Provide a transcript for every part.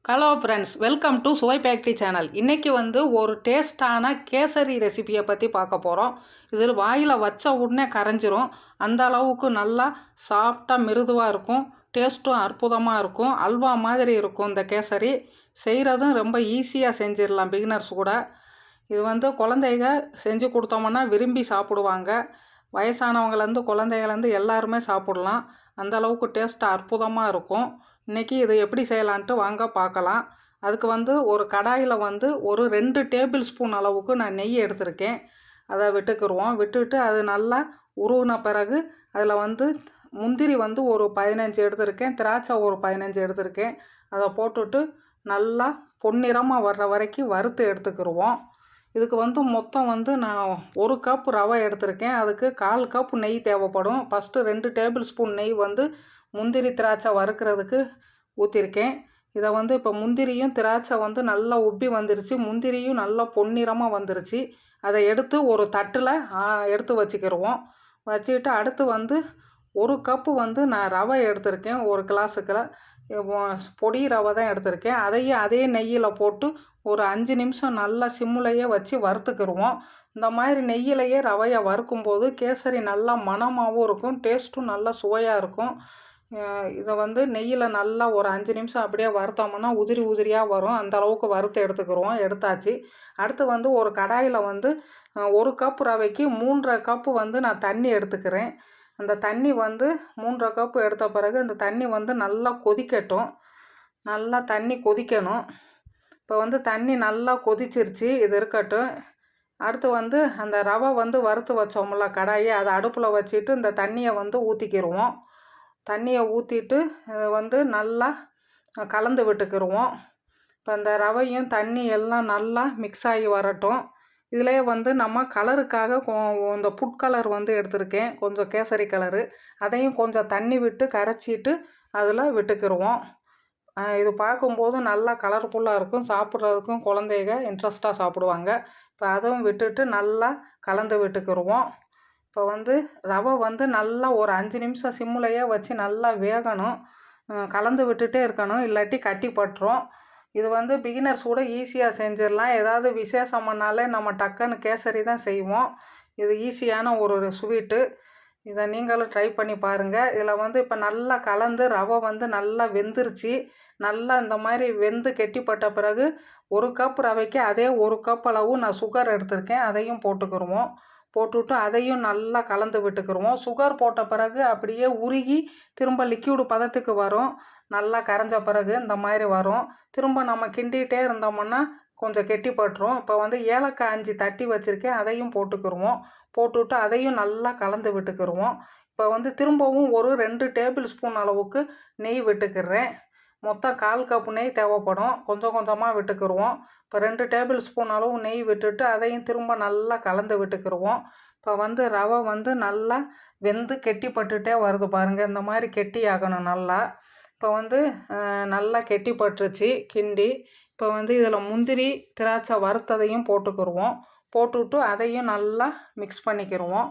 Hello friends, welcome to சுவை factory channel. இன்றைக்கி ஒரு டேஸ்டான கேசரி ரெசிபியை பற்றி பார்க்க போகிறோம். இதில் வாயில் வச்ச உடனே கரைஞ்சிரும். அந்த அளவுக்கு நல்லா சாஃப்டாக மிருதுவாக இருக்கும். டேஸ்ட்டும் அற்புதமாக இருக்கும். அல்வா மாதிரி இருக்கும். இந்த கேசரி செய்கிறதும் ரொம்ப ஈஸியாக செஞ்சிடலாம் பிகினர்ஸ் கூட. இது குழந்தைங்க செஞ்சு கொடுத்தோம்னா விரும்பி சாப்பிடுவாங்க. வயசானவங்கலேருந்து குழந்தைகள்லேருந்து எல்லாருமே சாப்பிட்லாம். அந்த அளவுக்கு டேஸ்ட்டு அற்புதமாக இருக்கும். இன்றைக்கி இது எப்படி செய்யலான்ட்டு வாங்க பார்க்கலாம். அதுக்கு ஒரு கடாயில் ஒரு 2 டேபிள் ஸ்பூன் அளவுக்கு நான் நெய் எடுத்திருக்கேன். அதை விட்டுக்குருவோம். விட்டுட்டு அது நல்லா உருவின பிறகு அதில் முந்திரி ஒரு 15 எடுத்திருக்கேன். திராட்சை ஒரு 15 எடுத்திருக்கேன். அதை போட்டுட்டு நல்லா பொன்னிறமாக வர்ற வரைக்கும் வறுத்து எடுத்துக்கிடுவோம். இதுக்கு மொத்தம் நான் 1 கப் ரவை எடுத்திருக்கேன். அதுக்கு 1/4 கப் நெய் தேவைப்படும். ஃபஸ்ட்டு 2 டேபிள் ஸ்பூன் நெய் முந்திரி திராட்சை வறுக்கிறதுக்கு ஊற்றிருக்கேன். இதை இப்போ முந்திரியும் திராட்சை நல்லா உப்பி வந்துருச்சு. முந்திரியும் நல்லா பொன்னிறமாக வந்துருச்சு. அதை எடுத்து ஒரு தட்டில் எடுத்து வச்சுக்கிடுவோம். வச்சுக்கிட்டு அடுத்து 1 கப்பு நான் ரவை எடுத்திருக்கேன். 1 கிளாஸுக்குள்ள பொடி ரவை தான் எடுத்திருக்கேன். அதையும் அதே நெய்யில் போட்டு ஒரு 5 நிமிஷம் நல்லா சிம்முலையே வச்சு வறுத்துக்கிடுவோம். இந்த மாதிரி நெய்யிலையே ரவையை வறுக்கும்போது கேசரி நல்லா மணமாகவும் இருக்கும். டேஸ்ட்டும் நல்லா சுவையாக இருக்கும். இதை நெய்யில் நல்லா ஒரு 5 நிமிஷம் அப்படியே வறுத்தோம்னா உதிரி உதிரியாக வரும். அந்த அளவுக்கு வறுத்து எடுத்துக்கிடுவோம். எடுத்தாச்சு. அடுத்து ஒரு கடாயில் 1 கப் ரவைக்கு 3.5 கப்பு நான் தண்ணி எடுத்துக்கிறேன். அந்த தண்ணி 3.5 கப்பு எடுத்த பிறகு அந்த தண்ணி நல்லா கொதிக்கட்டும். நல்லா தண்ணி கொதிக்கணும். இப்போ தண்ணி நல்லா கொதிச்சிருச்சு. இது இருக்கட்டும். அடுத்து அந்த ரவை வறுத்து வச்சோம்ல கடாயை, அதை அடுப்பில் வச்சுட்டு இந்த தண்ணியை ஊற்றிக்கிடுவோம். தண்ணியை ஊற்றிட்டு நல்லா கலந்து விட்டுக்கிடுவோம். இப்போ இந்த ரவையும் தண்ணி எல்லாம் நல்லா மிக்ஸ் ஆகி வரட்டும். இதிலே நம்ம கலருக்காக இந்த ஃபுட் கலர் எடுத்திருக்கேன், கொஞ்சம் கேசரி கலரு. அதையும் கொஞ்சம் தண்ணி விட்டு கரைச்சிட்டு அதில் விட்டுக்கிடுவோம். இது பார்க்கும்போது நல்லா கலர்ஃபுல்லாக இருக்கும். சாப்பிட்றதுக்கும் குழந்தைங்க இன்ட்ரெஸ்ட்டாக சாப்பிடுவாங்க. இப்போ அதுவும் விட்டுட்டு நல்லா கலந்து விட்டுக்கிடுவோம். இப்போ ரவை நல்லா ஒரு 5 நிமிஷம் சிம்முலையே வச்சு நல்லா வேகணும். கலந்து விட்டுட்டே இருக்கணும், இல்லாட்டி கட்டி பட்டுரும். இது பிகினர்ஸ் கூட ஈஸியாக செஞ்சிடலாம். ஏதாவது விசேஷம்னாலே நம்ம டக்குன்னு கேசரி தான் செய்வோம். இது ஈஸியான ஒரு ஸ்வீட்டு. இதை நீங்களும் ட்ரை பண்ணி பாருங்கள். இதில் இப்போ நல்லா கலந்து ரவை நல்லா வெந்துருச்சு. நல்லா இந்த மாதிரி வெந்து கெட்டிப்பட்ட பிறகு 1 கப் ரவைக்கு அதே 1 கப் அளவு நான் சுகர் எடுத்திருக்கேன். அதையும் போட்டுக்கிடுவோம். போட்டுவிட்டு அதையும் நல்லா கலந்து விட்டுக்கிடுவோம். சுகர் போட்ட பிறகு அப்படியே உருகி திரும்ப லிக்யூடு பதத்துக்கு வரும். நல்லா கரைஞ்ச பிறகு இந்த மாதிரி வரும். திரும்ப நம்ம கிண்டிகிட்டே இருந்தோம்னா கொஞ்சம் கெட்டிப்பட்டுரும். இப்போ ஏலக்காய் 5 தட்டி வச்சுருக்கேன். அதையும் போட்டுக்கிடுவோம். போட்டுவிட்டு அதையும் நல்லா கலந்து விட்டுக்கிடுவோம். இப்போ திரும்பவும் ஒரு 2 டேபிள் ஸ்பூன் அளவுக்கு நெய் விட்டுக்கிறேன். மொத்தம் 1/4 கப் நெய் தேவைப்படும். கொஞ்சம் கொஞ்சமாக விட்டுக்கிடுவோம். இப்போ 2 டேபிள் ஸ்பூன் அளவு நெய் விட்டுட்டு அதையும் திரும்ப நல்லா கலந்து விட்டுக்கிடுவோம். இப்போ ரவை நல்லா வெந்து கெட்டிப்பட்டுட்டே வருது பாருங்கள். இந்த மாதிரி கெட்டி ஆகணும் நல்லா. இப்போ நல்லா கெட்டிப்பட்டுருச்சு கிண்டி. இப்போ இதில் முந்திரி திராட்சை வறுத்ததையும் போட்டுக்கிடுவோம். போட்டுவிட்டு அதையும் நல்லா மிக்ஸ் பண்ணிக்கிடுவோம்.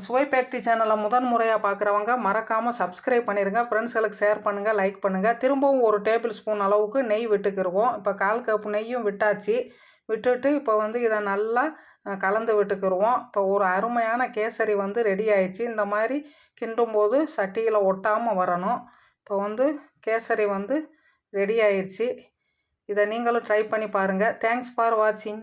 சுவை ஃபேக்ட்ரி சேனலை முறையாக பார்க்குறவங்க மறக்காமல் சப்ஸ்கிரைப் பண்ணிடுங்க. ஃப்ரெண்ட்ஸ்களுக்கு ஷேர் பண்ணுங்கள், லைக் பண்ணுங்கள். திரும்பவும் ஒரு டேபிள் ஸ்பூன் அளவுக்கு நெய் விட்டுக்கிடுவோம். இப்போ 1/4 கப் நெய்யும் விட்டாச்சு. விட்டுட்டு இப்போ இதை நல்லா கலந்து விட்டுக்கிடுவோம். இப்போ ஒரு அருமையான கேசரி ரெடி ஆயிடுச்சு. இந்த மாதிரி கிண்டும்போது சட்டியில் ஒட்டாமல் வரணும். இப்போ கேசரி ரெடி ஆயிடுச்சு. இதை நீங்களும் ட்ரை பண்ணி பாருங்கள். தேங்க்ஸ் ஃபார் வாட்சிங்.